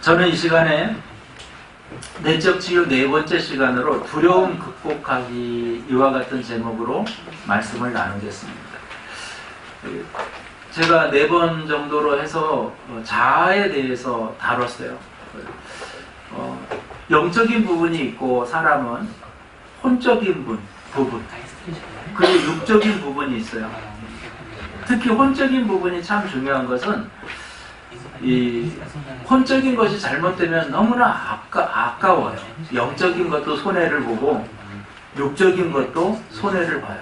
저는 이 시간에 내적 치유 네 번째 시간으로 두려움 극복하기 이와 같은 제목으로 말씀을 나누겠습니다. 제가 4번 정도로 해서 자아에 대해서 다뤘어요. 영적인 부분이 있고 사람은 혼적인 부분 그리고 육적인 부분이 있어요. 특히 혼적인 부분이 참 중요한 것은 이 혼적인 것이 잘못되면 너무나 아까워요. 영적인 것도 손해를 보고 육적인 것도 손해를 봐요.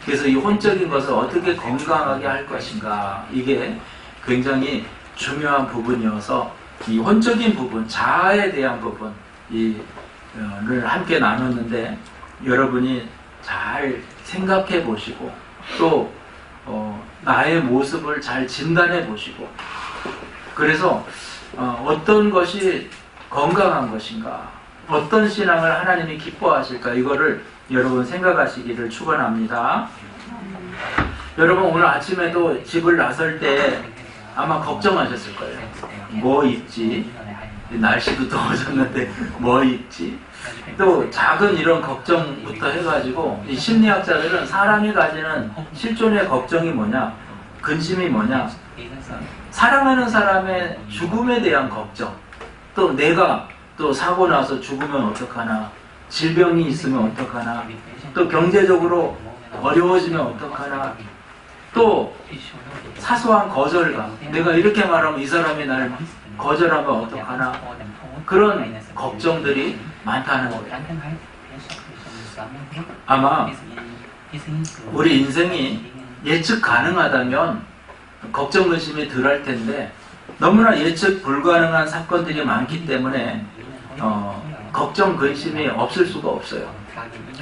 그래서 이 혼적인 것을 어떻게 건강하게 할 것인가, 이게 굉장히 중요한 부분이어서 이 혼적인 부분, 자아에 대한 부분 를 함께 나눴는데, 여러분이 잘 생각해 보시고 또 나의 모습을 잘 진단해 보시고, 그래서 어떤 것이 건강한 것인가, 어떤 신앙을 하나님이 기뻐하실까, 이거를 여러분 생각하시기를 축원합니다. 여러분 오늘 아침에도 집을 나설 때 아마 걱정하셨을 거예요. 뭐 입지? 날씨도 더워졌는데 뭐 입지? 또 작은 이런 걱정부터 해가지고, 이 심리학자들은 사람이 가지는 실존의 걱정이 뭐냐, 근심이 뭐냐, 사랑하는 사람의 죽음에 대한 걱정, 또 내가 또 사고 나서 죽으면 어떡하나, 질병이 있으면 어떡하나, 또 경제적으로 어려워지면 어떡하나, 또 사소한 거절감, 내가 이렇게 말하면 이 사람이 날 거절하면 어떡하나, 그런 걱정들이 많다는 거예요. 아마 우리 인생이 예측 가능하다면 걱정 근심이 덜 할 텐데, 너무나 예측 불가능한 사건들이 많기 때문에 걱정 근심이 없을 수가 없어요.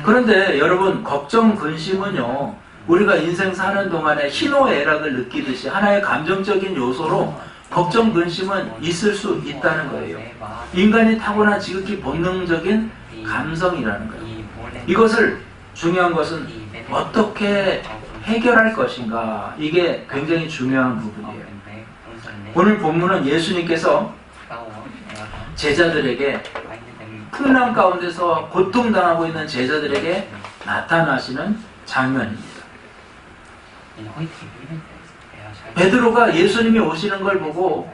그런데 여러분, 걱정 근심은요, 우리가 인생 사는 동안에 희노애락을 느끼듯이 하나의 감정적인 요소로 걱정 근심은 있을 수 있다는 거예요. 인간이 타고난 지극히 본능적인 감성이라는 거예요. 이것을, 중요한 것은 어떻게 해결할 것인가, 이게 굉장히 중요한 부분이에요. 오늘 본문은 예수님께서 제자들에게, 풍랑 가운데서 고통당하고 있는 제자들에게 나타나시는 장면입니다. 베드로가 예수님이 오시는 걸 보고,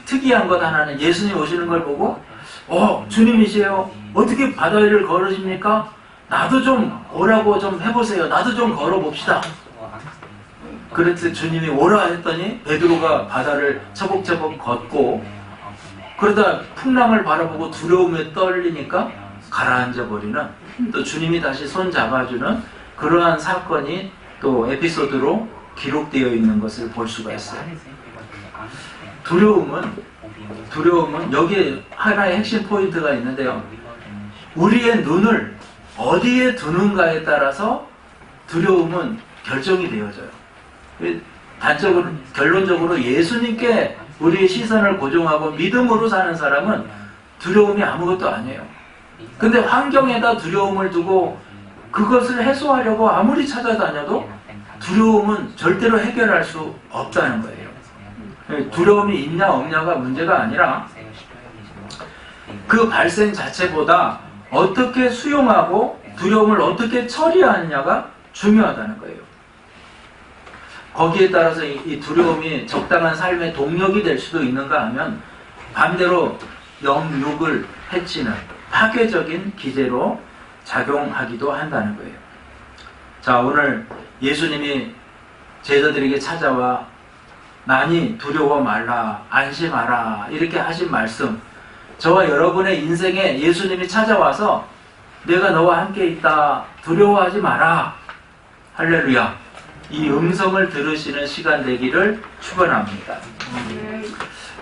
특이한 것 하나는 예수님이 오시는 걸 보고, 주님이세요? 어떻게 바다 위를 걸으십니까? 나도 좀 오라고 좀 해보세요. 나도 좀 걸어봅시다. 그랬더니 주님이 오라 했더니 베드로가 바다를 처벅처벅 걷고, 그러다 풍랑을 바라보고 두려움에 떨리니까 가라앉아 버리는, 또 주님이 다시 손 잡아주는 그러한 사건이 또 에피소드로 기록되어 있는 것을 볼 수가 있어요. 두려움은 여기에 하나의 핵심 포인트가 있는데요. 우리의 눈을 어디에 두는가에 따라서 두려움은 결정이 되어져요. 결론적으로 예수님께 우리의 시선을 고정하고 믿음으로 사는 사람은 두려움이 아무것도 아니에요. 근데 환경에다 두려움을 두고 그것을 해소하려고 아무리 찾아다녀도 두려움은 절대로 해결할 수 없다는 거예요. 두려움이 있냐 없냐가 문제가 아니라 그 발생 자체보다 어떻게 수용하고 두려움을 어떻게 처리하느냐가 중요하다는 거예요. 거기에 따라서 이 두려움이 적당한 삶의 동력이 될 수도 있는가 하면, 반대로 영육을 해치는 파괴적인 기제로 작용하기도 한다는 거예요. 자, 오늘 예수님이 제자들에게 찾아와 나니 두려워 말라, 안심하라, 이렇게 하신 말씀, 저와 여러분의 인생에 예수님이 찾아와서 내가 너와 함께 있다, 두려워하지 마라, 할렐루야, 이 음성을 들으시는 시간 되기를 축원합니다.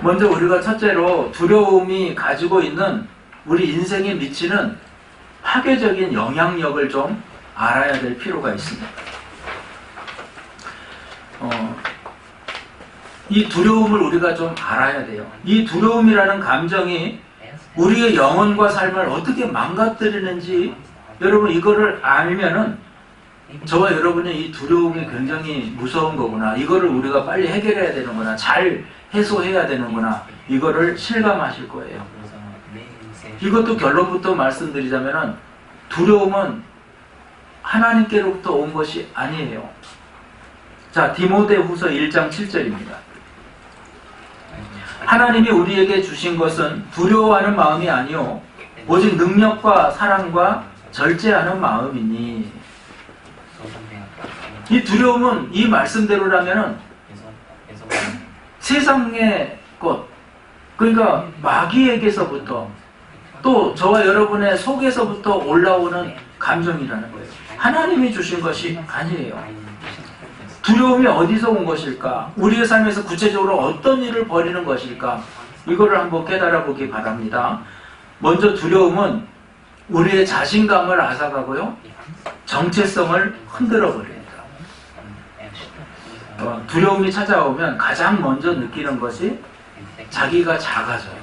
먼저 우리가 첫째로 두려움이 가지고 있는 우리 인생에 미치는 파괴적인 영향력을 좀 알아야 될 필요가 있습니다. 이 두려움을 우리가 좀 알아야 돼요. 이 두려움이라는 감정이 우리의 영혼과 삶을 어떻게 망가뜨리는지, 여러분 이거를 알면은 저와 여러분의 이 두려움이 굉장히 무서운 거구나, 이거를 우리가 빨리 해결해야 되는구나, 잘 해소해야 되는구나. 이거를 실감하실 거예요. 이것도 결론부터 말씀드리자면은 두려움은 하나님께로부터 온 것이 아니에요. 자, 디모데후서 1장 7절입니다. 하나님이 우리에게 주신 것은 두려워하는 마음이 아니요 오직 능력과 사랑과 절제하는 마음이니. 이 두려움은 이 말씀대로라면은 세상의 것, 그러니까 마귀에게서부터 또 저와 여러분의 속에서부터 올라오는 감정이라는 거예요. 하나님이 주신 것이 아니에요. 두려움이 어디서 온 것일까? 우리의 삶에서 구체적으로 어떤 일을 벌이는 것일까? 이거를 한번 깨달아 보기 바랍니다. 먼저 두려움은 우리의 자신감을 앗아가고요, 정체성을 흔들어 버립니다. 두려움이 찾아오면 가장 먼저 느끼는 것이 자기가 작아져요.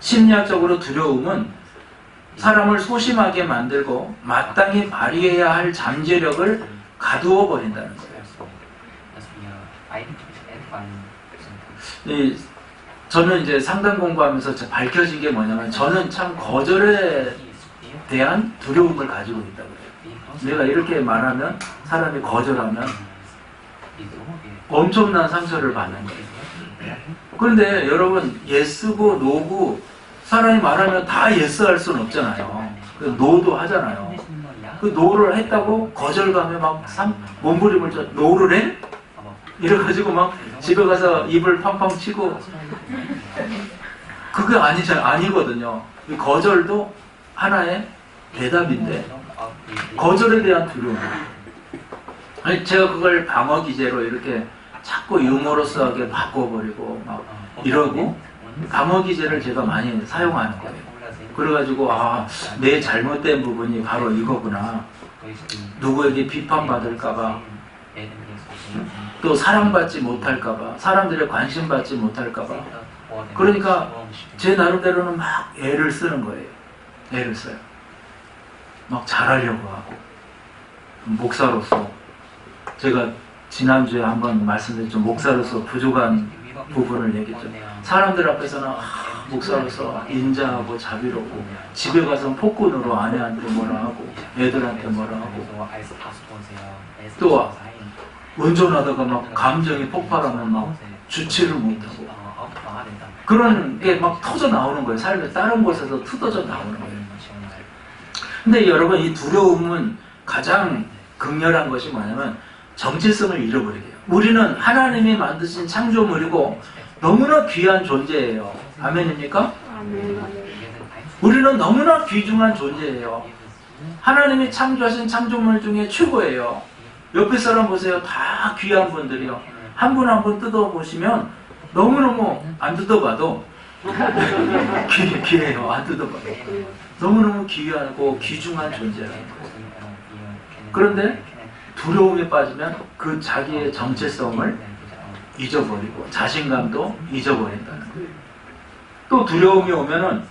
심리학적으로 두려움은 사람을 소심하게 만들고 마땅히 발휘해야 할 잠재력을 가두어 버린다는 거예요. 저는 이제 상담 공부하면서 밝혀진 게 뭐냐면, 저는 참 거절에 대한 두려움을 가지고 있다고 해요. 내가 이렇게 말하면, 사람이 거절하면 엄청난 상처를 받는 거예요. 그런데 여러분, 예스고 노고, 사람이 말하면 다 예스 할 수는 없잖아요. 노도 하잖아요. 그 노를 했다고 거절감에 막 몸부림을 쳐, 노를 해? 이래가지고 막 집에 가서 입을 팡팡 치고, 그게 아니거든요. 이 거절도 하나의 대답인데, 거절에 대한 두려움. 아니, 제가 그걸 방어 기제로 이렇게 자꾸 유머러스하게 바꿔버리고 막 이러고, 방어 기제를 제가 많이 사용하는 거예요. 그래가지고 내 잘못된 부분이 바로 이거구나. 누구에게 비판받을까봐, 또 사랑받지 못할까봐, 사람들의 관심받지 못할까봐. 그러니까 제 나름대로는 막 애를 쓰는 거예요. 애를 써요. 막 잘하려고 하고. 목사로서 제가 지난주에 한번 말씀드렸죠. 목사로서 부족한 부분을 얘기했죠. 사람들 앞에서는 목사로서 인자하고 자비롭고, 집에 가서 폭군으로 아내한테 뭐라 하고 애들한테 뭐라 하고, 또 운전하다가 막 감정이 폭발하면 막 주체를 못하고, 그런 게 막 터져 나오는 거예요. 삶에 다른 곳에서 뜯어져 나오는 거예요. 근데 여러분, 이 두려움은 가장 극렬한 것이 뭐냐면 정체성을 잃어버리게 해요. 우리는 하나님이 만드신 창조물이고 너무나 귀한 존재예요. 아멘입니까? 우리는 너무나 귀중한 존재예요. 하나님이 창조하신 창조물 중에 최고예요. 옆에 사람 보세요. 다 귀한 분들이요. 한 분 한 분 뜯어보시면 너무너무, 안 뜯어봐도 귀해요. 안 뜯어봐도 너무너무 귀하고 귀중한 존재라는 거예요. 그런데 두려움에 빠지면 그 자기의 정체성을 잊어버리고 자신감도 잊어버린다는 거예요. 또 두려움이 오면은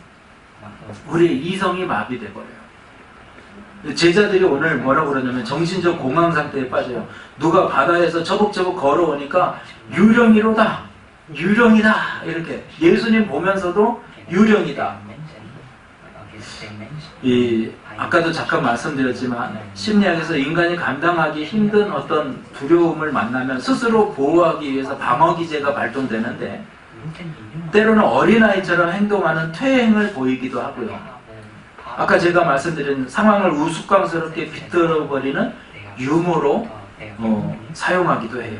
우리 이성이 마비돼 버려요. 제자들이 오늘 뭐라고 그러냐면 정신적 공황 상태에 빠져요. 누가 바다에서 처벅처벅 걸어오니까 유령이로다, 유령이다, 이렇게 예수님 보면서도 유령이다. 아까도 잠깐 말씀드렸지만 심리학에서 인간이 감당하기 힘든 어떤 두려움을 만나면 스스로 보호하기 위해서 방어기제가 발동되는데, 때로는 어린아이처럼 행동하는 퇴행을 보이기도 하고요. 아까 제가 말씀드린 상황을 우스꽝스럽게 비틀어버리는 유머로 사용하기도 해요.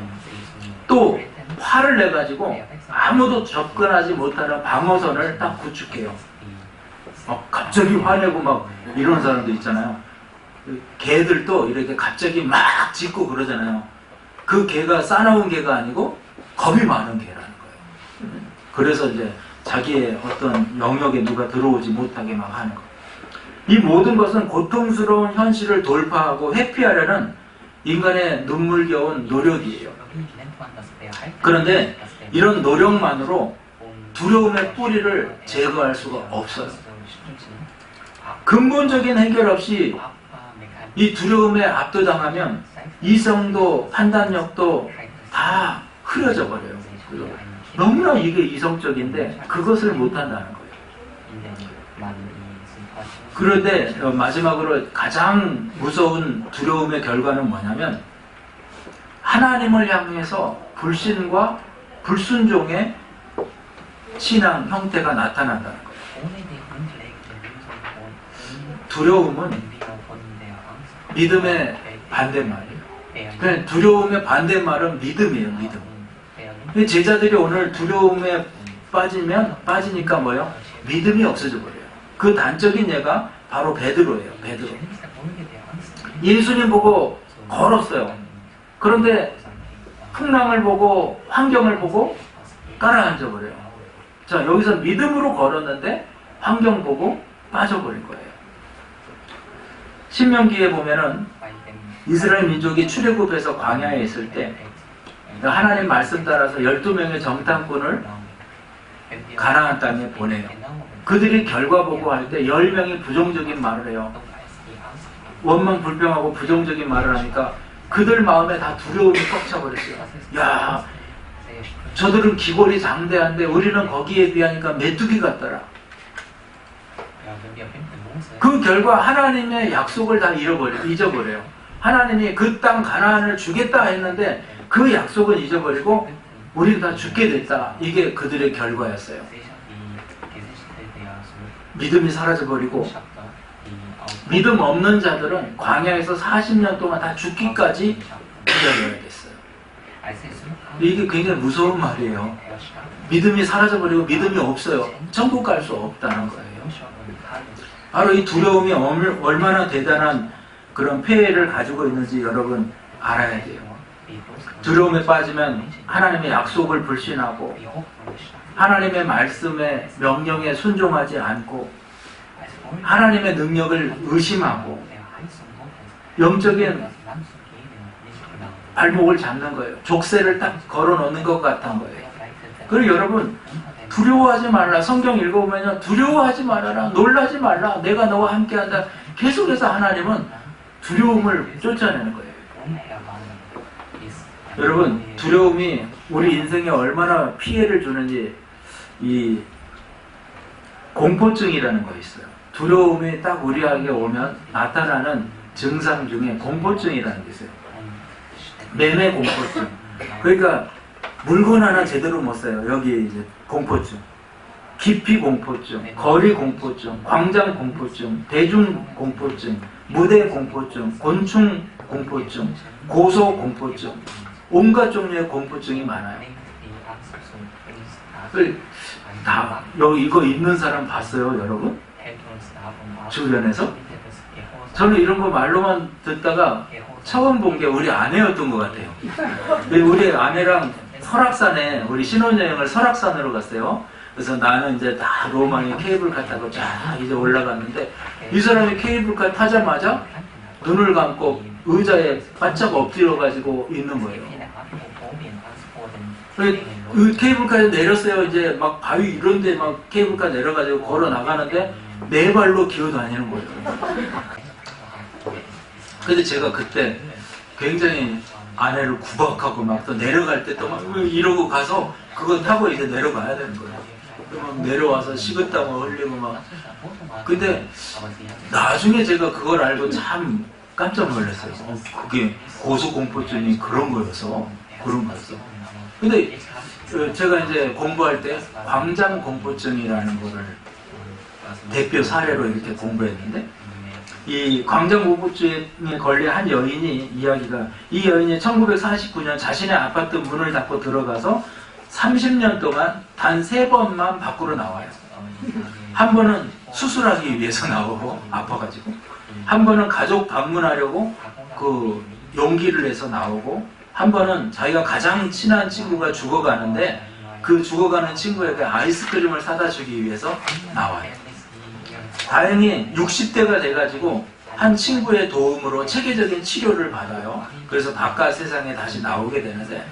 또 화를 내가지고 아무도 접근하지 못하는 방어선을 딱 구축해요. 갑자기 화내고 막 이런 사람도 있잖아요. 개들도 이렇게 갑자기 막 짖고 그러잖아요. 그 개가 싸나운 개가 아니고 겁이 많은 개라는 거예요. 그래서 이제 자기의 어떤 영역에 누가 들어오지 못하게 막 하는 거예요. 이 모든 것은 고통스러운 현실을 돌파하고 회피하려는 인간의 눈물겨운 노력이에요. 그런데 이런 노력만으로 두려움의 뿌리를 제거할 수가 없어요. 근본적인 해결 없이 이 두려움에 압도당하면 이성도 판단력도 다 흐려져 버려요. 너무나 이게 이성적인데 그것을 못한다는 거예요. 그런데 마지막으로 가장 무서운 두려움의 결과는 뭐냐면 하나님을 향해서 불신과 불순종의 신앙 형태가 나타난다는 거예요. 두려움은 믿음의 반대말이에요. 그러니까 두려움의 반대말은 믿음이에요. 믿음. 제자들이 오늘 두려움에 빠지니까 뭐예요? 믿음이 없어져 버려요. 그 단적인 예가 바로 베드로예요. 베드로. 예수님 보고 걸었어요. 그런데 풍랑을 보고 환경을 보고 가라앉아 버려요. 자, 여기서 믿음으로 걸었는데 환경 보고 빠져버린 거예요. 신명기에 보면은 이스라엘 민족이 출애굽해서 광야에 있을 때 하나님 말씀 따라서 12명의 정탐꾼을 가나안 땅에 보내요. 그들이 결과 보고할 때 10명이 부정적인 말을 해요. 원망 불평하고 부정적인 말을 하니까 그들 마음에 다 두려움이 꽉 차버렸어요. 야, 저들은 기골이 장대한데 우리는 거기에 비하니까 메뚜기 같더라. 그 결과 하나님의 약속을 다 잊어버려요. 하나님이 그 땅 가나안을 주겠다 했는데 그 약속은 잊어버리고 우리는 다 죽게 됐다. 이게 그들의 결과였어요. 믿음이 사라져버리고 믿음 없는 자들은 광야에서 40년 동안 다 죽기까지 기다려야 됐어요. 이게 굉장히 무서운 말이에요. 믿음이 사라져버리고 믿음이 없어요. 천국 갈 수 없다는 거예요. 바로 이 두려움이 얼마나 대단한 그런 폐해를 가지고 있는지 여러분 알아야 돼요. 두려움에 빠지면 하나님의 약속을 불신하고 하나님의 말씀에 명령에 순종하지 않고 하나님의 능력을 의심하고 영적인 발목을 잡는 거예요. 족쇄를 딱 걸어 놓는 것 같은 거예요. 그리고 여러분 두려워하지 말라. 성경 읽어보면 두려워하지 말아라. 놀라지 말라. 내가 너와 함께한다. 계속해서 하나님은 두려움을 쫓아내는 거예요. 여러분 두려움이 우리 인생에 얼마나 피해를 주는지 이 공포증이라는 거 있어요. 두려움이 딱 우리에게 오면 나타나는 증상 중에 공포증이라는 게 있어요. 매매 공포증. 그러니까 물건 하나 제대로 못 사요. 여기 이제 공포증. 깊이 공포증, 거리 공포증, 광장 공포증, 대중 공포증, 무대 공포증, 곤충 공포증, 고소 공포증. 온갖 종류의 공포증이 많아요. 다 여기 이거 있는 사람 봤어요, 여러분? 주변에서? 저는 이런 거 말로만 듣다가 처음 본 게 우리 아내였던 것 같아요. 우리 아내랑 설악산에 우리 신혼여행을 설악산으로 갔어요. 그래서 나는 이제 다 로망에 케이블카 타고 쫙 이제 올라갔는데 이 사람이 케이블카 타자마자 눈을 감고 의자에 바짝 엎드려가지고 있는 거예요. 그 케이블카에서 내렸어요. 이제 막 바위 이런데 막 케이블카 내려가지고 걸어 나가는데 네 발로 기어다니는 거예요. 근데 제가 그때 굉장히 아내를 구박하고 막 또 내려갈 때 또 막 이러고 가서 그거 타고 이제 내려가야 되는 거예요. 막 내려와서 식은땀을 흘리고 막. 근데 나중에 제가 그걸 알고 참 깜짝 놀랐어요. 그게 고소공포증이 그런 거였어. 근데 제가 이제 공부할 때 광장공포증이라는 거를 대표 사례로 이렇게 공부했는데 이 광장공포증에 걸린 한 여인이 이 여인이 1949년 자신의 아파트 문을 닫고 들어가서 30년 동안 단 3번만 밖으로 나와요. 한 번은 수술하기 위해서 나오고 아파가지고 한 번은 가족 방문하려고 그 용기를 내서 나오고 한 번은 자기가 가장 친한 친구가 죽어가는데 그 죽어가는 친구에게 아이스크림을 사다 주기 위해서 나와요. 다행히 60대가 돼가지고 한 친구의 도움으로 체계적인 치료를 받아요. 그래서 바깥 세상에 다시 나오게 되는데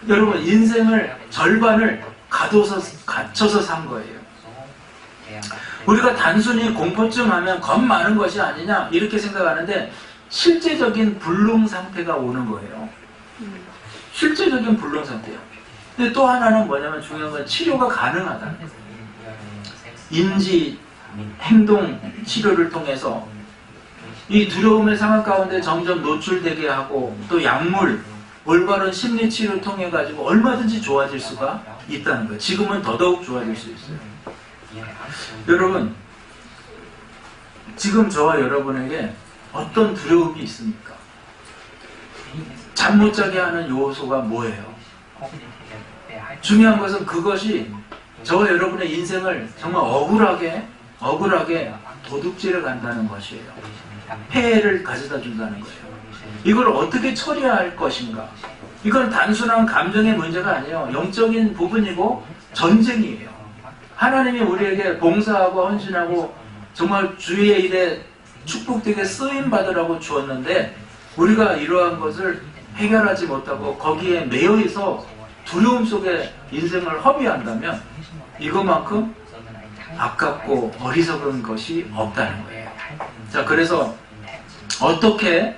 여러분 인생을 절반을 갇혀서 산 거예요. 우리가 단순히 공포증 하면 겁 많은 것이 아니냐 이렇게 생각하는데 실제적인 불능 상태가 오는 거예요. 실제적인 불능 상태예요. 근데 또 하나는 뭐냐면 중요한 건 치료가 가능하다는 거예요. 인지, 행동 치료를 통해서 이 두려움의 상황 가운데 점점 노출되게 하고 또 약물, 올바른 심리 치료를 통해 가지고 얼마든지 좋아질 수가 있다는 거예요. 지금은 더더욱 좋아질 수 있어요. 여러분, 지금 저와 여러분에게 어떤 두려움이 있습니까? 잠 못 자게 하는 요소가 뭐예요? 중요한 것은 그것이 저와 여러분의 인생을 정말 억울하게 도둑질해 간다는 것이에요. 폐해를 가져다 준다는 거예요. 이걸 어떻게 처리할 것인가? 이건 단순한 감정의 문제가 아니에요. 영적인 부분이고 전쟁이에요. 하나님이 우리에게 봉사하고 헌신하고 정말 주의 일에 축복되게 쓰임받으라고 주었는데 우리가 이러한 것을 해결하지 못하고 거기에 매여 있어 두려움 속에 인생을 허비한다면 이것만큼 아깝고 어리석은 것이 없다는 거예요. 자, 그래서 어떻게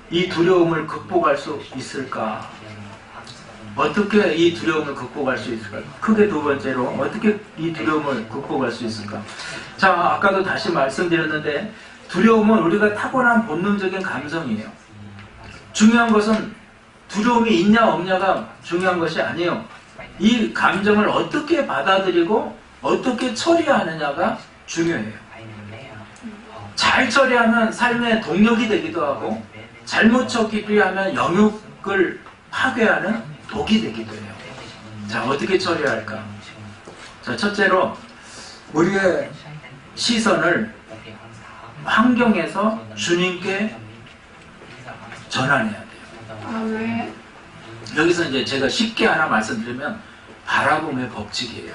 이 두려움을 극복할 수 있을까? 어떻게 이 두려움을 극복할 수 있을까? 크게 두 번째로 어떻게 이 두려움을 극복할 수 있을까? 자, 아까도 다시 말씀드렸는데 두려움은 우리가 타고난 본능적인 감정이에요. 중요한 것은 두려움이 있냐 없냐가 중요한 것이 아니에요. 이 감정을 어떻게 받아들이고 어떻게 처리하느냐가 중요해요. 잘 처리하면 삶의 동력이 되기도 하고 잘못 처리하면 영역을 파괴하는 독이 되기도 해요. 자, 어떻게 처리할까? 자, 첫째로 우리의 시선을 환경에서 주님께 전환해야 돼요. 아, 왜? 여기서 이제 제가 쉽게 하나 말씀드리면 바라봄의 법칙이에요.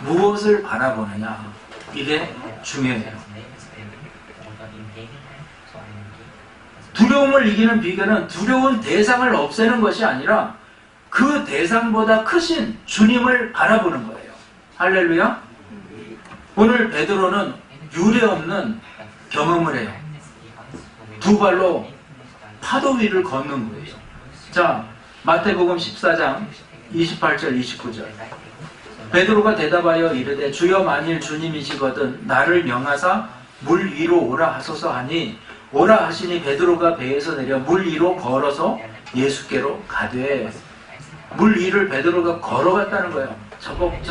무엇을 바라보느냐, 이게 중요해요. 두려움을 이기는 비결은 두려운 대상을 없애는 것이 아니라 그 대상보다 크신 주님을 바라보는 거예요. 할렐루야. 오늘 베드로는 유례없는 경험을 해요. 두 발로 파도 위를 걷는 거예요. 자, 마태복음 14장 28절 29절. 베드로가 대답하여 이르되 주여 만일 주님이시거든 나를 명하사 물 위로 오라 하소서 하니 오라 하시니 베드로가 배에서 내려 물 위로 걸어서 예수께로 가되, 물 위를 베드로가 걸어갔다는 거예요. 저벅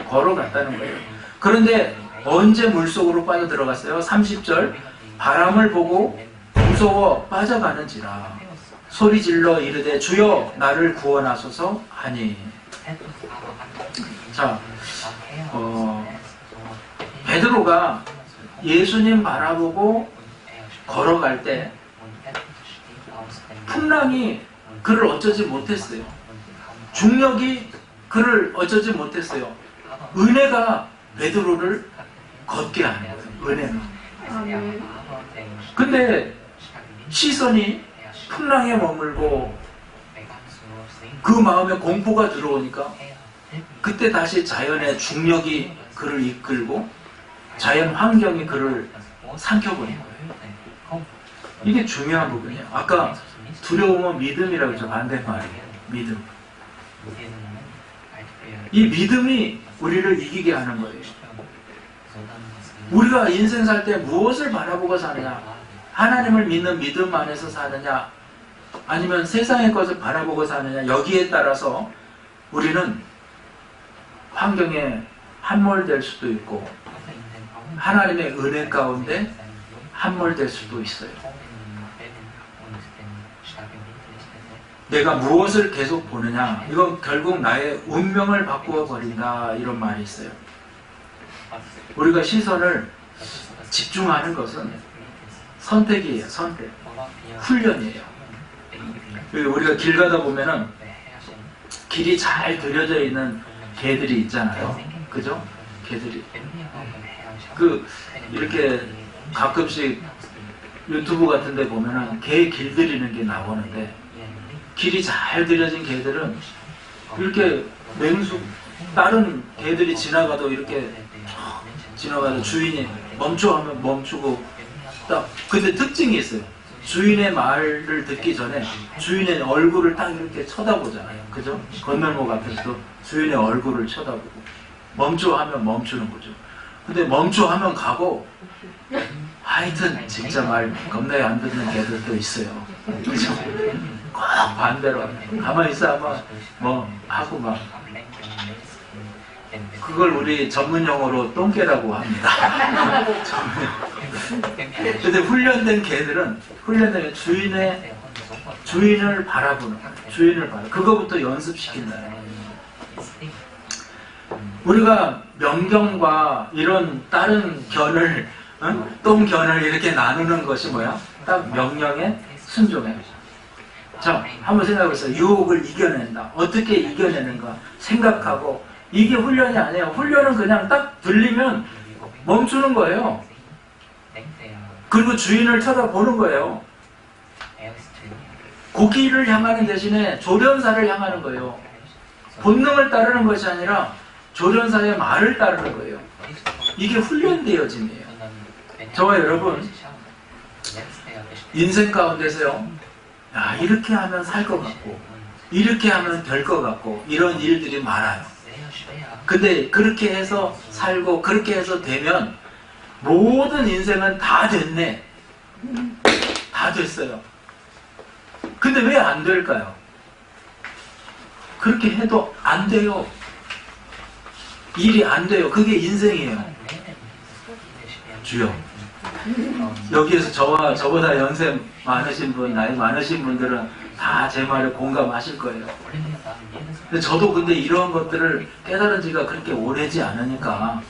걸어갔다는 거예요. 그런데 언제 물속으로 빠져 들어갔어요? 30절. 바람을 보고 무서워 빠져가는지라 소리 질러 이르되 주여 나를 구원하소서 하니. 자, 베드로가 예수님 바라보고 걸어갈 때 풍랑이 그를 어쩌지 못했어요. 중력이 그를 어쩌지 못했어요. 은혜가 베드로를 걷게 하는 거예요. 은혜가. 아멘. 근데 시선이 풍랑에 머물고 그 마음에 공포가 들어오니까 그때 다시 자연의 중력이 그를 이끌고 자연 환경이 그를 삼켜버린 거예요. 이게 중요한 부분이에요. 아까 두려움은 믿음이라고 했죠. 반대말이에요. 믿음. 이 믿음이 우리를 이기게 하는 거예요. 우리가 인생 살 때 무엇을 바라보고 사느냐? 하나님을 믿는 믿음 안에서 사느냐? 아니면 세상의 것을 바라보고 사느냐? 여기에 따라서 우리는 환경에 함몰될 수도 있고 하나님의 은혜 가운데 함몰될 수도 있어요. 내가 무엇을 계속 보느냐, 이건 결국 나의 운명을 바꾸어 버린다, 이런 말이 있어요. 우리가 시선을 집중하는 것은 선택이에요. 선택. 훈련이에요. 우리가 길 가다 보면은 길이 잘 들여져 있는 개들이 있잖아요. 그죠? 개들이 이렇게 가끔씩 유튜브 같은 데 보면은 개 길들이는 게 나오는데, 길이 잘 들여진 개들은 이렇게 다른 개들이 지나가도 이렇게 지나가도 주인이 멈춰 하면 멈추고, 딱 근데 특징이 있어요. 주인의 말을 듣기 전에 주인의 얼굴을 딱 이렇게 쳐다보잖아요. 그죠? 건널목 앞에서도 주인의 얼굴을 쳐다보고 멈춰 하면 멈추는 거죠. 근데 멈춰 하면 가고 하여튼 진짜 말 겁나게 안 듣는 개들도 있어요. 그죠? 꼭 반대로 가만히 있어 아마 뭐 하고 막 그걸 우리 전문 용어로 똥개라고 합니다. 근데 훈련된 개들은 주인을 바라보는 거예요. 주인을 바라. 그거부터 연습시킨다. 우리가 명경과 이런 다른 견을 똥견을 이렇게 나누는 것이 뭐야? 딱 명령에 순종해. 자, 한번 생각해보세요. 유혹을 이겨낸다. 어떻게 이겨내는가 생각하고 이게 훈련이 아니에요. 훈련은 그냥 딱 들리면 멈추는 거예요. 그리고 주인을 쳐다보는 거예요. 고기를 향하는 대신에 조련사를 향하는 거예요. 본능을 따르는 것이 아니라 조련사의 말을 따르는 거예요. 이게 훈련되어짐이에요. 저와 여러분 인생 가운데서요, 야, 이렇게 하면 살 것 같고 이렇게 하면 될 것 같고 이런 일들이 많아요. 근데 그렇게 해서 살고 그렇게 해서 되면 모든 인생은 다 됐네. 다 됐어요. 근데 왜 안 될까요? 그렇게 해도 안 돼요. 일이 안 돼요. 그게 인생이에요. 주여, 여기에서 저보다 연세 많으신 분, 나이 많으신 분들은 다 제 말에 공감하실 거예요. 근데 저도 근데 이런 것들을 깨달은 지가 그렇게 오래지 않으니까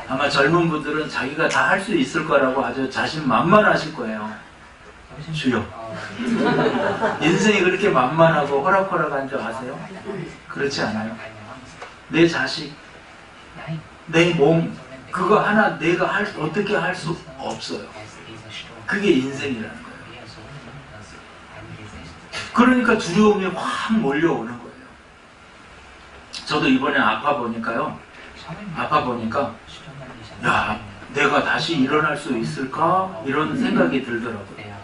아마 젊은 분들은 자기가 다 할 수 있을 거라고 아주 자신만만하실 거예요. 주여, 인생이 그렇게 만만하고 호락호락한 줄 아세요? 그렇지 않아요. 내 자식, 내 몸, 그거 하나 내가 어떻게 할 수 없어요. 그게 인생이라는 거예요. 그러니까 두려움이 확 몰려오는 거예요. 저도 이번에 아파 보니까 야, 내가 다시 일어날 수 있을까? 이런 생각이 들더라고요.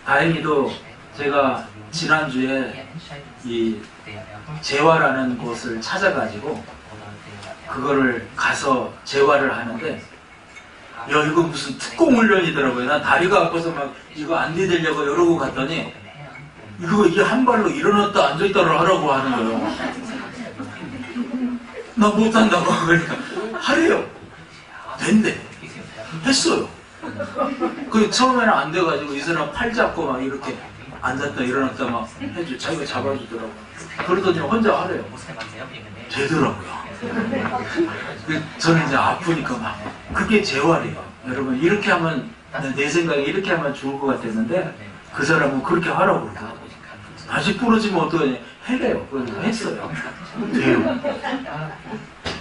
다행히도 제가 지난주에 이 재활하는 곳을 찾아가지고 그거를 가서 재활을 하는데, 야, 이거 무슨 특공 훈련이더라고요. 난 다리가 아파서 막 이거 안 디딜려고 이러고 갔더니 이게 한 발로 일어났다 앉아있다를 하라고 하는 거예요. 나 못한다고. 그러니까 하래요. 된대. 했어요. 그 처음에는 안 돼가지고 이 사람 팔 잡고 막 이렇게 앉았다 일어났다 막 해줘. 자기가 잡아주더라고. 그러더니 혼자 하래요. 되더라고요. 저는 이제 아프니까 막 그게 재활이에요. 여러분, 이렇게 하면, 내 생각에 이렇게 하면 죽을 것 같았는데 그 사람은 그렇게 하라고 그러더라고요. 다시 부러지면 어떡하냐. 해래요. 그래서 했어요. 돼요.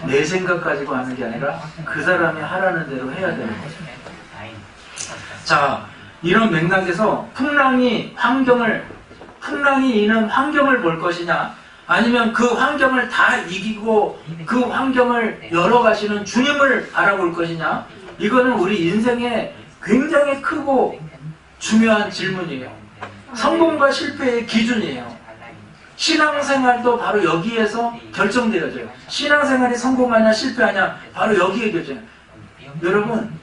내 생각 가지고 하는 게 아니라 그 사람이 하라는 대로 해야 되는 거죠. 자, 이런 맥락에서 풍랑이 있는 환경을 볼 것이냐, 아니면 그 환경을 다 이기고 그 환경을 열어가시는 주님을 알아볼 것이냐, 이거는 우리 인생에 굉장히 크고 중요한 질문이에요. 성공과 실패의 기준이에요. 신앙생활도 바로 여기에서 결정되어져요. 신앙생활이 성공하냐 실패하냐 바로 여기에 결정해요. 여러분,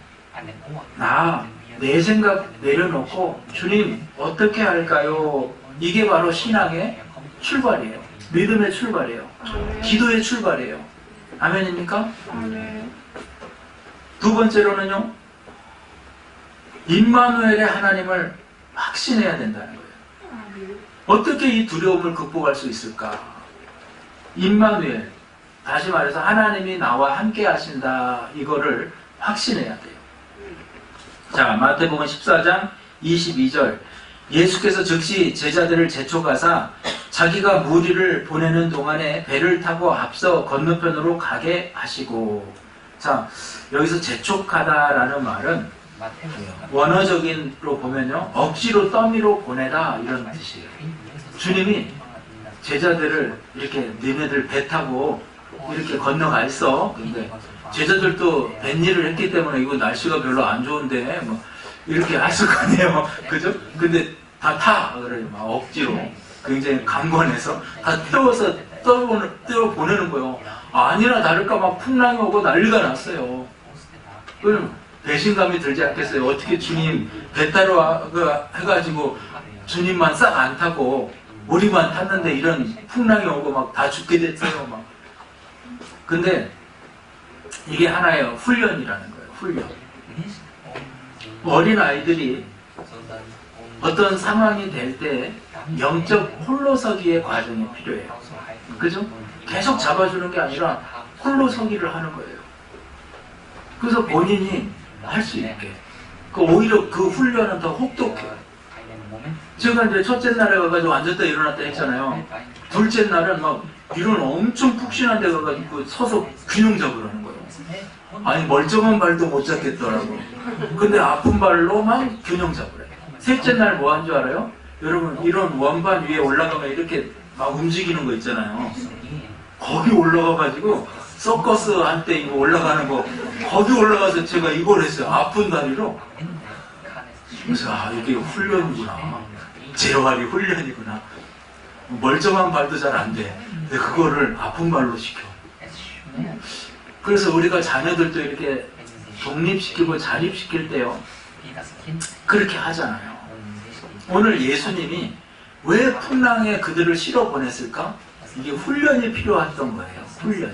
내 생각 내려놓고 주님 어떻게 할까요? 이게 바로 신앙의 출발이에요. 믿음의 출발이에요. 기도의 출발이에요. 아멘입니까? 아멘. 두 번째로는요, 임마누엘의 하나님을 확신해야 된다는 거예요. 어떻게 이 두려움을 극복할 수 있을까? 임마누엘, 다시 말해서 하나님이 나와 함께 하신다, 이거를 확신해야 돼요. 자, 마태복음 14장 22절, 예수께서 즉시 제자들을 재촉하사 자기가 무리를 보내는 동안에 배를 타고 앞서 건너편으로 가게 하시고. 자, 여기서 재촉하다라는 말은 원어적인로 보면요, 억지로 떠미로 보내다, 이런 뜻이에요. 주님이 제자들을 이렇게 니네들 배 타고 이렇게 건너가 있어. 근데 제자들도 뱃일을 했기 때문에 이거 날씨가 별로 안 좋은데 뭐 이렇게 했을 거 아니에요. 그죠? 근데 다 타! 그래요. 막 억지로. 굉장히 강권해서 다 태워서 떼어 보내는 거예요. 아니나 다를까 막 풍랑이 오고 난리가 났어요. 그럼 배신감이 들지 않겠어요? 어떻게 주님 배 타러 해가지고 주님만 싹 안 타고 우리만 탔는데 이런 풍랑이 오고 막 다 죽게 됐어요. 막. 근데 이게 하나의 훈련이라는 거예요. 훈련. 어린 아이들이 어떤 상황이 될 때 영적 홀로서기의 과정이 필요해요. 그죠? 계속 잡아주는 게 아니라 홀로서기를 하는 거예요. 그래서 본인이 할 수 있게. 오히려 그 훈련은 더 혹독해요. 제가 이제 첫째 날에 가가지고 앉았다 일어났다 했잖아요. 둘째 날은 막 이런 엄청 푹신한 데 가가지고 서서 균형 잡으라는 거예요. 아니 멀쩡한 발도 못 잡겠더라고. 근데 아픈 발로만 균형 잡으래. 셋째 날 뭐 한 줄 알아요? 여러분 이런 원반 위에 올라가면 이렇게 막 움직이는 거 있잖아요. 거기 올라가가지고 서커스 한때 이거 올라가는 거 거기 올라가서 제가 이걸 했어요. 아픈 다리로. 그래서 아 이게 훈련이구나. 재활이 훈련이구나. 멀쩡한 발도 잘 안 돼. 근데 그거를 아픈 발로 시켜. 그래서 우리가 자녀들도 이렇게 독립시키고 자립시킬 때요. 그렇게 하잖아요. 오늘 예수님이 왜 풍랑에 그들을 실어 보냈을까? 이게 훈련이 필요했던 거예요. 훈련이.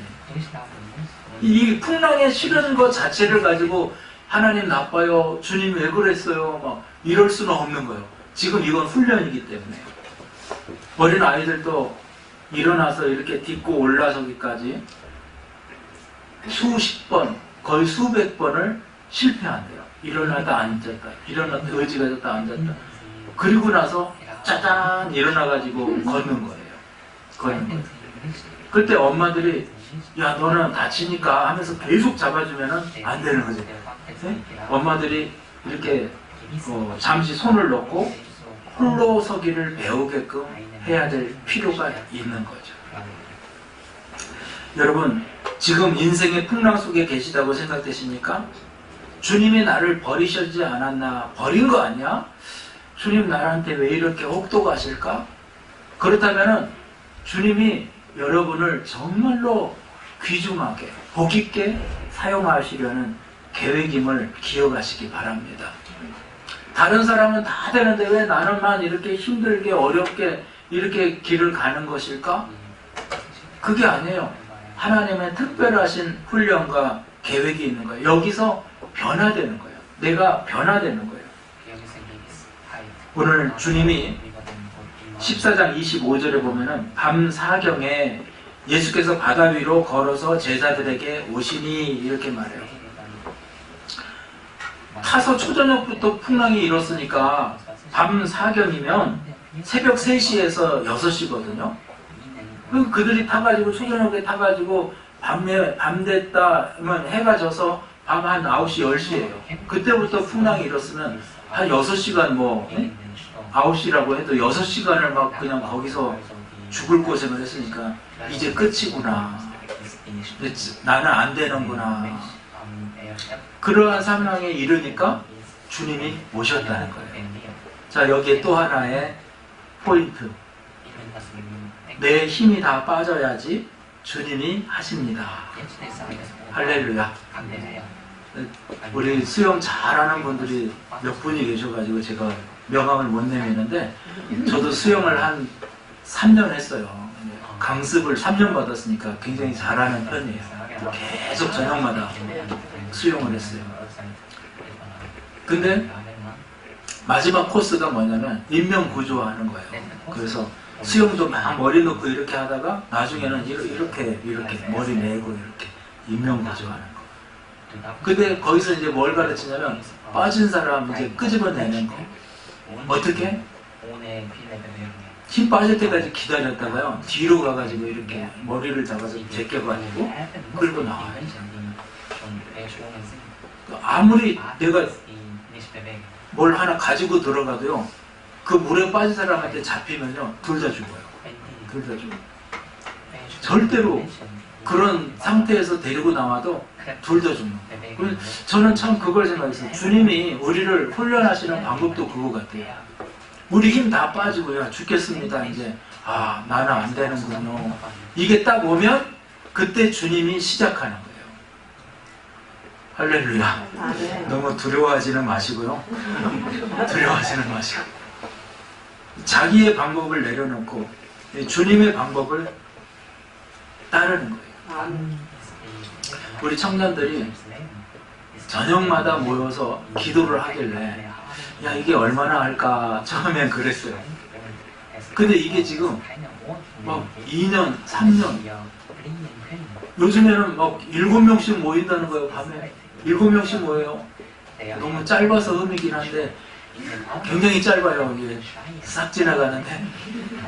이 풍랑에 실은 것 자체를 가지고 하나님 나빠요. 주님 왜 그랬어요? 막 이럴 수는 없는 거예요. 지금 이건 훈련이기 때문에. 어린 아이들도 일어나서 이렇게 딛고 올라서기까지 수십 번, 거의 수백 번을 실패한대요. 일어나다 앉았다, 일어나다 의지가 졌다 앉았다. 그리고 나서 짜잔 일어나가지고 걷는 거예요. 걷는 거예요. 그때 엄마들이 야 너는 다치니까 하면서 계속 잡아주면 안 되는 거죠. 네? 엄마들이 이렇게 잠시 손을 놓고 홀로 서기를 배우게끔 해야 될 필요가 있는 거죠. 여러분 지금 인생의 풍랑 속에 계시다고 생각되십니까? 주님이 나를 버리시지 않았나? 버린 거 아니야? 주님 나한테 왜 이렇게 혹독하실까? 그렇다면 주님이 여러분을 정말로 귀중하게 복 있게 사용하시려는 계획임을 기억하시기 바랍니다. 다른 사람은 다 되는데 왜 나는만 이렇게 힘들게 어렵게 이렇게 길을 가는 것일까? 그게 아니에요. 하나님의 특별하신 훈련과 계획이 있는 거예요. 여기서 변화되는 거예요. 내가 변화되는 거예요. 오늘 주님이 14장 25절에 보면은 밤 사경에 예수께서 바다 위로 걸어서 제자들에게 오시니 이렇게 말해요. 타서 초저녁부터 풍랑이 일었으니까 밤 사경이면 새벽 3시에서 6시거든요. 그들이 타가지고 초저녁에 타가지고 밤 됐다면 해가 져서 밤 한 9시 10시예요. 그때부터 풍랑이 일었으면 한 6시간 9시라고 해도 6시간을 막 그냥 거기서 죽을 고생을 했으니까 이제 끝이구나. 나는 안 되는구나. 그러한 상황에 이르니까 주님이 오셨다는 거예요. 자, 여기에 또 하나의 포인트. 내 힘이 다 빠져야지 주님이 하십니다. 할렐루야. 우리 수영 잘하는 분들이 몇 분이 계셔가지고 제가 명함을 못 내미는데 저도 수영을 한 3년 했어요. 강습을 3년 받았으니까 굉장히 잘하는 편이에요. 계속 저녁마다 수영을 했어요. 근데 마지막 코스가 뭐냐면 인명구조하는 거예요. 그래서 수영도 막 머리 넣고 이렇게 하다가 나중에는 이렇게 머리 내고 이렇게 인명구조하는 거. 근데 거기서 이제 뭘 가르치냐면 빠진 사람 이제 끄집어내는 거. 어떻게? 힘 빠질 때까지 기다렸다가요 뒤로 가가지고 이렇게 머리를 잡아서 제껴가지고 끌고 나와요. 아무리 내가 뭘 하나 가지고 들어가도요 그 물에 빠진 사람한테 잡히면요 둘 다 죽어요. 둘 다 죽어요. 절대로 그런 상태에서 데리고 나와도 둘 다 죽는 거예요. 그래서 저는 참 그걸 생각했어요. 주님이 우리를 훈련하시는 방법도 그거 같아요. 우리 힘 다 빠지고 야 죽겠습니다. 이제 아 나는 안 되는군요. 이게 딱 오면 그때 주님이 시작하는 거예요. 할렐루야. 너무 두려워하지는 마시고요. 두려워하지는 마시고 자기의 방법을 내려놓고 주님의 방법을 따르는 거예요. 우리 청년들이 저녁마다 모여서 기도를 하길래 야 이게 얼마나 할까 처음엔 그랬어요. 근데 이게 지금 막 2년, 3년 요즘에는 막 7명씩 모인다는 거예요. 밤에 7명씩 모여요. 너무 짧아서 흠이긴 한데 굉장히 짧아요. 이게 싹 지나가는데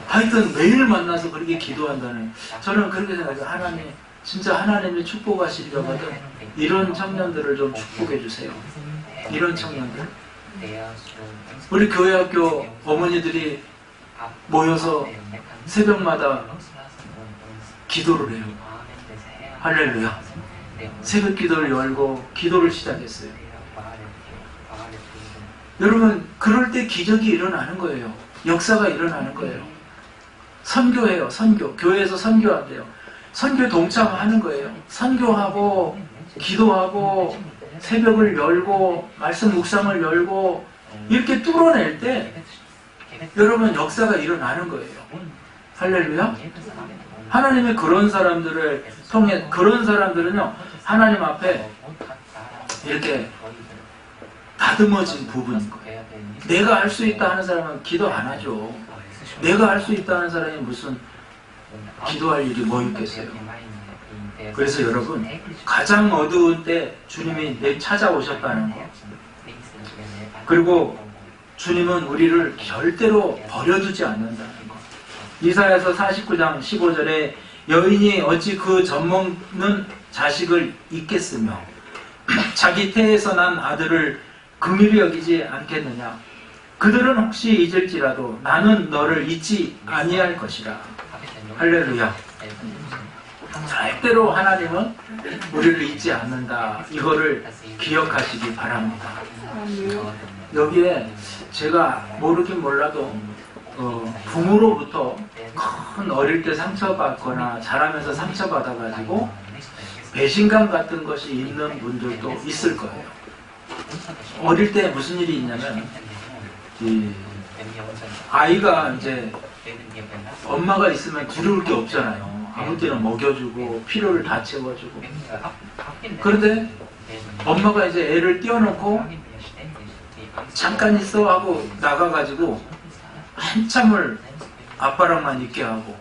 하여튼 매일 만나서 그렇게 기도한다는, 저는 그렇게 생각해요. 하나님 진짜 하나님이 축복하시려거든 이런 청년들을 좀 축복해 주세요. 이런 청년들. 우리 교회학교 어머니들이 모여서 새벽마다 기도를 해요. 할렐루야. 새벽 기도를 열고 기도를 시작했어요. 여러분 그럴 때 기적이 일어나는 거예요. 역사가 일어나는 거예요. 선교해요. 선교. 교회에서 선교한대요. 선교 동참하는 거예요. 선교하고 기도하고 새벽을 열고 말씀 묵상을 열고 이렇게 뚫어낼 때 여러분 역사가 일어나는 거예요. 할렐루야. 하나님의 그런 사람들을 통해, 그런 사람들은요 하나님 앞에 이렇게 다듬어진 부분인 거예요. 내가 할 수 있다 하는 사람은 기도 안 하죠. 내가 할 수 있다 하는 사람이 무슨 기도할 일이 뭐 있겠어요. 그래서 여러분 가장 어두운 때 주님이 내 찾아오셨다는 거, 그리고 주님은 우리를 절대로 버려두지 않는다는 거. 이사야서 49장 15절에 여인이 어찌 그 젖먹는 자식을 잊겠으며 자기 태에서 난 아들을 긍휼히 여기지 않겠느냐. 그들은 혹시 잊을지라도 나는 너를 잊지 아니할 것이라. 할렐루야. 절대로 하나님은 우리를 잊지 않는다. 이거를 기억하시기 바랍니다. 여기에 제가 모르긴 몰라도 부모로부터 큰 어릴 때 상처받거나 자라면서 상처받아가지고 배신감 같은 것이 있는 분들도 있을 거예요. 어릴 때 무슨 일이 있냐면 아이가 이제 엄마가 있으면 두려울 게 없잖아요. 아무 때나 먹여주고 필요를 다 채워주고. 그런데 엄마가 이제 애를 띄워놓고 잠깐 있어 하고 나가가지고 한참을 아빠랑만 있게 하고,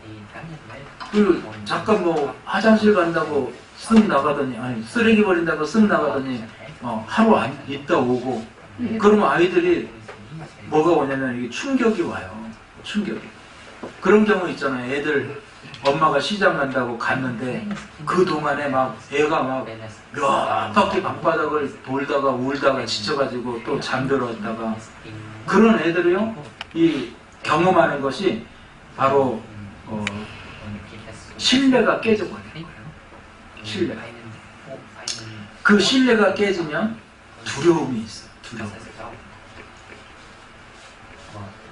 그리고 잠깐 뭐 화장실 간다고 쓱 나가더니, 아니 쓰레기 버린다고 쓱 나가더니 하루 안 있다 오고. 그러면 아이들이 뭐가 오냐면 이게 충격이 와요. 충격이. 그런 경우 있잖아요. 애들 엄마가 시장 간다고 갔는데 그 동안에 막 애가 막 몇 바퀴 방바닥을 돌다가 울다가 지쳐가지고 또 잠들었다가, 그런 애들이요 이 경험하는 것이 바로 신뢰가 깨져버려요. 신뢰. 그 신뢰가 깨지면 두려움이 있어요. 두려움.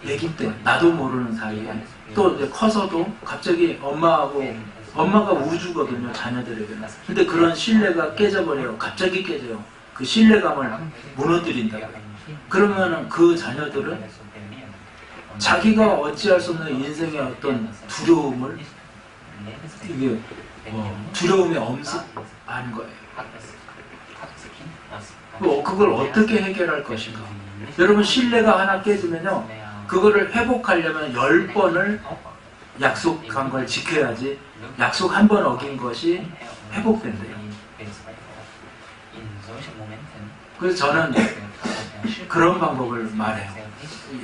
애기 때 나도 모르는 사이에 또 이제 커서도 갑자기 엄마가 우주거든요, 자녀들에게는. 근데 그런 신뢰가 깨져버려요. 갑자기 깨져요. 그 신뢰감을 무너뜨린다고요. 그러면은 그 자녀들은 자기가 어찌할 수 없는 인생의 어떤 두려움을, 이게 두려움의 엄습하는 거예요. 그걸 어떻게 해결할 것인가. 여러분 신뢰가 하나 깨지면요, 그거를 회복하려면 10번을 약속한 걸 지켜야지 약속 한 번 어긴 것이 회복된대요. 그래서 저는 그런 방법을 말해요.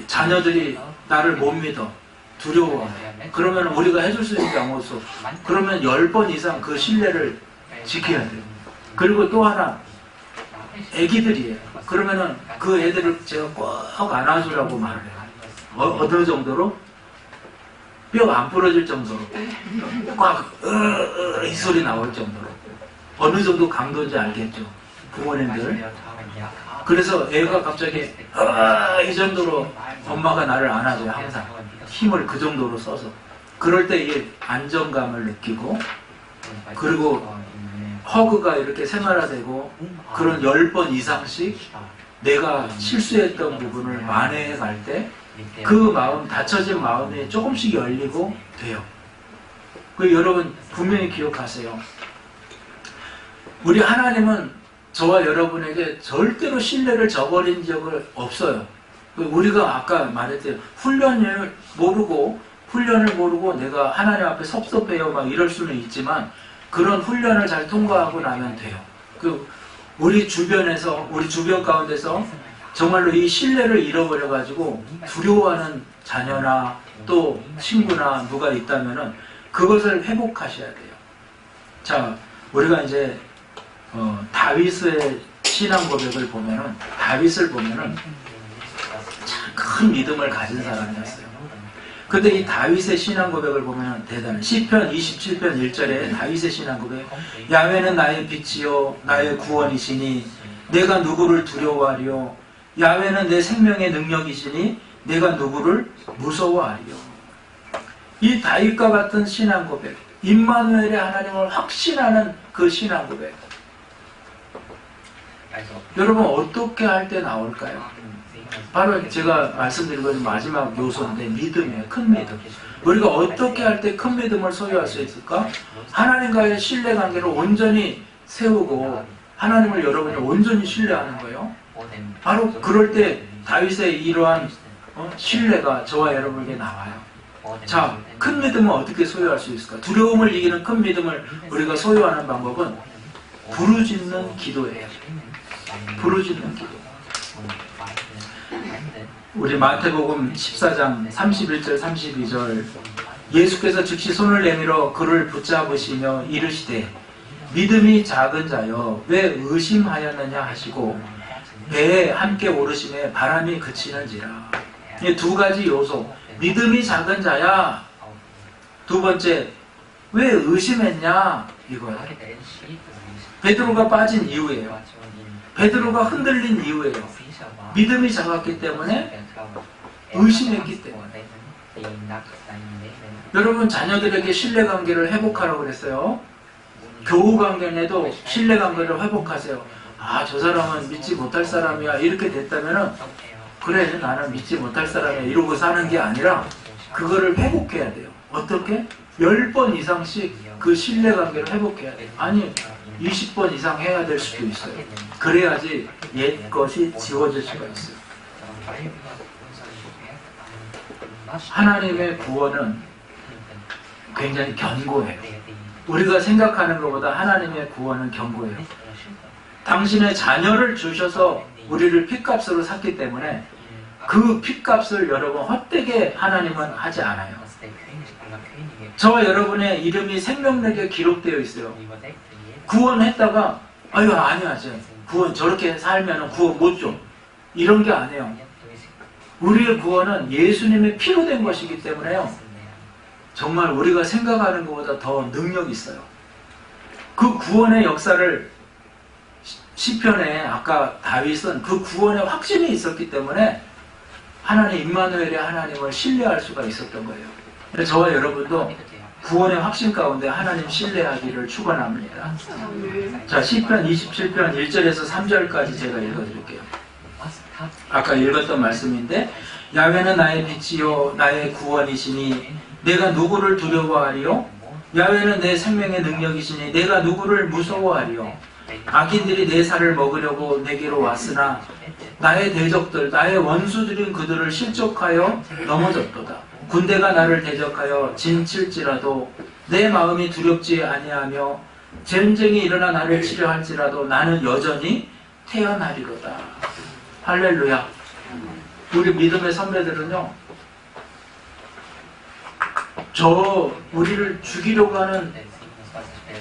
자녀들이 나를 못 믿어, 두려워. 그러면 우리가 해줄 수 있는 게 아무것도 없어. 그러면 10번 이상 그 신뢰를 지켜야 돼요. 그리고 또 하나, 애기들이에요. 그러면은 그 애들을 제가 꼭 안아주라고 말을 해요. 어느 정도로? 뼈가 안 부러질 정도로. 꽉, 이 소리 나올 정도로. 어느 정도 강도인지 알겠죠? 부모님들. 그래서 애가 갑자기 이 정도로 엄마가 나를 안아줘요. 항상 힘을 그 정도로 써서. 그럴 때 이 안정감을 느끼고, 그리고 허그가 이렇게 생활화되고, 그런 10번 이상씩 내가 실수했던 부분을 만회해 갈 때 그 마음, 닫혀진 마음이 조금씩 열리고 돼요. 그 여러분 분명히 기억하세요. 우리 하나님은 저와 여러분에게 절대로 신뢰를 저버린 적은 없어요. 우리가 아까 말했듯이 훈련을 모르고 내가 하나님 앞에 섭섭해요 막 이럴 수는 있지만, 그런 훈련을 잘 통과하고 나면 돼요. 우리 주변 가운데서 정말로 이 신뢰를 잃어버려가지고 두려워하는 자녀나 또 친구나 누가 있다면은 그것을 회복하셔야 돼요. 자, 우리가 이제 다윗의 신앙 고백을 보면은, 다윗을 보면은 참 큰 믿음을 가진 사람이었어요. 근데 이 다윗의 신앙 고백을 보면 대단해. 시편 27편 1절에 다윗의 신앙 고백. 야훼는 나의 빛이요 나의 구원이시니 내가 누구를 두려워하리요. 야훼는 내 생명의 능력이시니 내가 누구를 무서워하리요. 이 다윗과 같은 신앙 고백, 임마누엘의 하나님을 확신하는 그 신앙 고백, 여러분 어떻게 할 때 나올까요? 바로 제가 말씀드린 마지막 요소인데 믿음이에요. 큰 믿음. 우리가 어떻게 할 때 큰 믿음을 소유할 수 있을까? 하나님과의 신뢰관계를 온전히 세우고 하나님을 여러분이 온전히 신뢰하는 거예요. 바로 그럴 때 다윗의 이러한 신뢰가 저와 여러분에게 나와요. 자, 큰 믿음은 어떻게 소유할 수 있을까? 두려움을 이기는 큰 믿음을 우리가 소유하는 방법은 부르짖는 기도예요. 부르짖는 기도. 우리 마태복음 14장 31절 32절, 예수께서 즉시 손을 내밀어 그를 붙잡으시며 이르시되 믿음이 작은 자여 왜 의심하였느냐 하시고 배에 함께 오르심에 바람이 그치는지라. 이 두 가지 요소. 믿음이 작은 자야. 두 번째, 왜 의심했냐 이거예요. 베드로가 빠진 이유예요. 베드로가 흔들린 이유예요. 믿음이 작았기 때문에, 의심했기 때문에. 여러분 자녀들에게 신뢰관계를 회복하라고 그랬어요. 교우관계에도 신뢰관계를 회복하세요. 아, 저 사람은 믿지 못할 사람이야 이렇게 됐다면은, 그래 나는 믿지 못할 사람이야 이러고 사는 게 아니라 그거를 회복해야 돼요. 어떻게? 10번 이상씩 그 신뢰관계를 회복해야 돼요. 아니 20번 이상 해야 될 수도 있어요. 그래야지 옛 것이 지워질 수가 있어요. 하나님의 구원은 굉장히 견고해요. 우리가 생각하는 것보다 하나님의 구원은 견고해요. 당신의 자녀를 주셔서 우리를 핏값으로 샀기 때문에 그 핏값을 여러분 헛되게 하나님은 하지 않아요. 저와 여러분의 이름이 생명력에 기록되어 있어요. 구원했다가 아유 아니야, 구원 저렇게 살면 구원 못 줘, 이런 게 아니에요. 우리의 구원은 예수님의 피로 된 것이기 때문에요, 정말 우리가 생각하는 것보다 더 능력이 있어요. 그 구원의 역사를 시편에 아까 다윗은 그 구원의 확신이 있었기 때문에 하나님 임마누엘의 하나님을 신뢰할 수가 있었던 거예요. 그래서 저와 여러분도 구원의 확신 가운데 하나님 신뢰하기를 축원합니다. 자, 시편 27편 1절에서 3절까지 제가 읽어드릴게요. 아까 읽었던 말씀인데, 야훼는 나의 빛이요 나의 구원이시니 내가 누구를 두려워하리요? 야훼는 내 생명의 능력이시니 내가 누구를 무서워하리요? 악인들이 내 살을 먹으려고 내게로 왔으나 나의 대적들, 나의 원수들인 그들을 실족하여 넘어졌도다. 군대가 나를 대적하여 진칠지라도 내 마음이 두렵지 아니하며 전쟁이 일어나 나를 치려 할지라도 나는 여전히 태어나리로다. 할렐루야. 우리 믿음의 선배들은요, 우리를 죽이려고 하는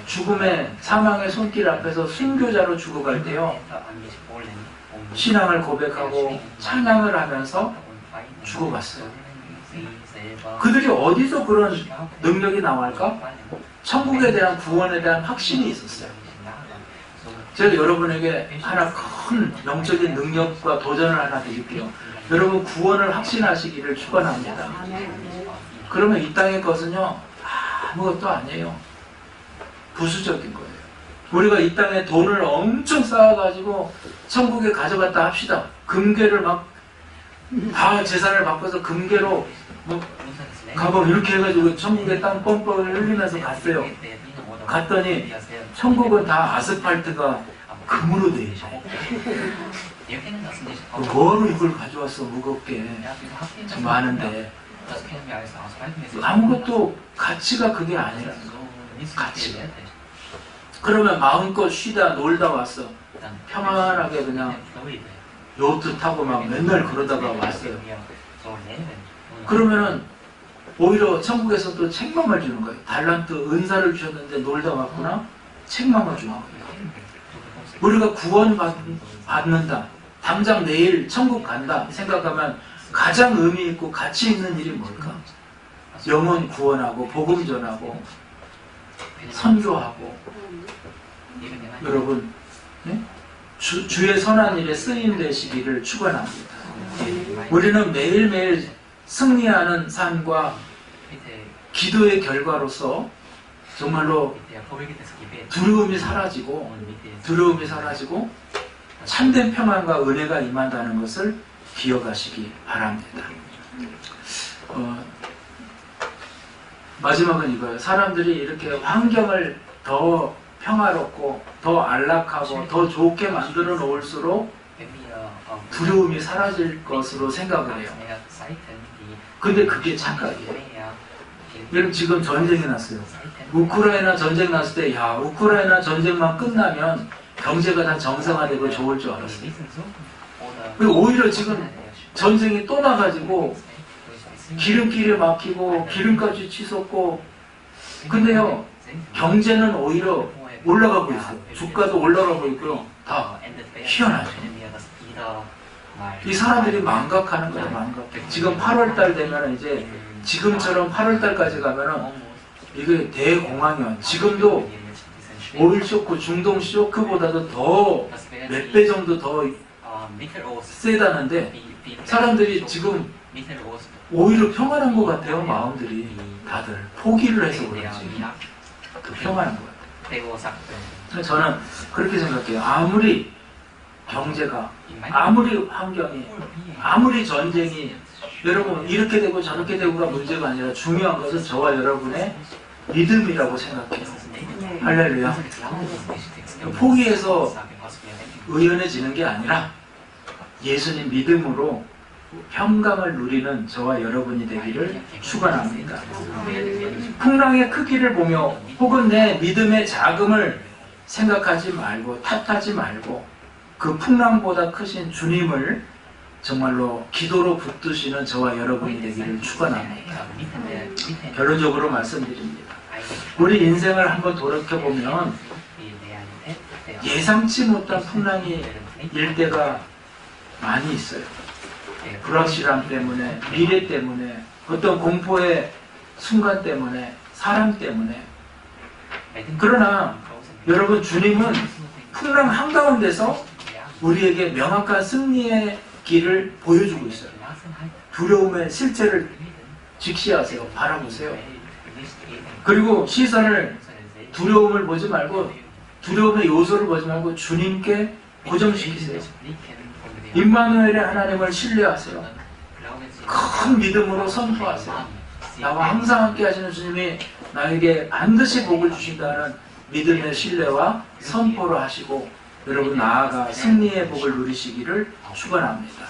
죽음의 사망의 손길 앞에서 순교자로 죽어갈 때요, 신앙을 고백하고 찬양을 하면서 죽어갔어요. 그들이 어디서 그런 능력이 나올까? 천국에 대한 구원에 대한 확신이 있었어요. 제가 여러분에게 하나 큰 영적인 능력과 도전을 하나 드릴게요. 여러분 구원을 확신하시기를 축원합니다. 그러면 이 땅의 것은요 아무것도 아니에요. 부수적인 거예요. 우리가 이 땅에 돈을 엄청 쌓아가지고 천국에 가져갔다 합시다. 금괴를 막 다 재산을 바꿔서 금괴로 뭐 가방 이렇게 해가지고 천국에 땅 뻥뻥을 흘리면서 갔어요. 갔더니 천국은 다 아스팔트가 금으로 돼 있어요. 뭐로 이걸 가져왔어 무겁게 참 많은데 아무것도 가치가 그게 아니라는 거. 가치가. 그러면 마음껏 쉬다 놀다 왔어. 평안하게 그냥 요트 타고 막 맨날 그러다가 왔어요. 그러면은 오히려 천국에서 또 책망을 주는 거예요. 달란트 은사를 주셨는데 놀다 왔구나? 책망을 주는 거예요. 우리가 구원받는다. 당장 내일 천국 간다 생각하면 가장 의미 있고 가치 있는 일이 뭘까? 영혼 구원하고 복음 전하고 선교하고 여러분 네? 주의 선한 일에 쓰임 되시기를 축원합니다. 우리는 매일매일 승리하는 삶과 기도의 결과로서 정말로 두려움이 사라지고 참된 평안과 은혜가 임한다는 것을 기억하시기 바랍니다. 마지막은 이거예요. 사람들이 이렇게 환경을 더 평화롭고 더 안락하고 더 좋게 만들어 놓을수록 두려움이 사라질 것으로 생각을 해요. 근데 그게 착각이에요. 여러분 지금 전쟁이 났어요. 우크라이나 전쟁 났을 때 야 우크라이나 전쟁만 끝나면 경제가 다 정상화되고 좋을 줄 알았어요. 오히려 지금 전쟁이 또 나가지고 기름길이 막히고 기름값이 치솟고 근데요 경제는 오히려 올라가고 있어요. 주가도 올라가고 있고요. 다 희한하죠. 이 사람들이 망각하는 거예요. 망각해. 지금 8월달 되면 이제 지금처럼 8월달까지 가면은 이게 대공황이야. 지금도 오일 쇼크, 중동 쇼크보다도 더 몇 배 정도 더 세다는데 사람들이 지금 오히려 평안한 것 같아요. 마음들이 다들 포기를 해서 그런지 그 평안한 것 같아요. 저는 그렇게 생각해요. 아무리 경제가 아무리 환경이 아무리 전쟁이 여러분 이렇게 되고 저렇게 되고가 문제가 아니라 중요한 것은 저와 여러분의 믿음이라고 생각해요. 할렐루야. 포기해서 의연해지는 게 아니라 예수님 믿음으로 평강을 누리는 저와 여러분이 되기를 축원합니다. 풍랑의 크기를 보며 혹은 내 믿음의 자금을 생각하지 말고 탓하지 말고 그 풍랑보다 크신 주님을 정말로 기도로 붙드시는 저와 여러분이 되기를 축원합니다. 결론적으로 말씀드립니다. 우리 인생을 한번 돌이켜보면 예상치 못한 풍랑이 일 때가 많이 있어요. 불확실함 때문에, 미래 때문에, 어떤 공포의 순간 때문에, 사람 때문에. 그러나 여러분 주님은 풍랑 한가운데서 우리에게 명확한 승리의 길을 보여주고 있어요. 두려움의 실체를 직시하세요. 바라보세요. 그리고 시선을 두려움을 보지 말고 두려움의 요소를 보지 말고 주님께 고정시키세요. 임마누엘의 하나님을 신뢰하세요. 큰 믿음으로 선포하세요. 나와 항상 함께 하시는 주님이 나에게 반드시 복을 주신다는 믿음의 신뢰와 선포를 하시고 여러분 나아가 승리의 복을 누리시기를 축원합니다.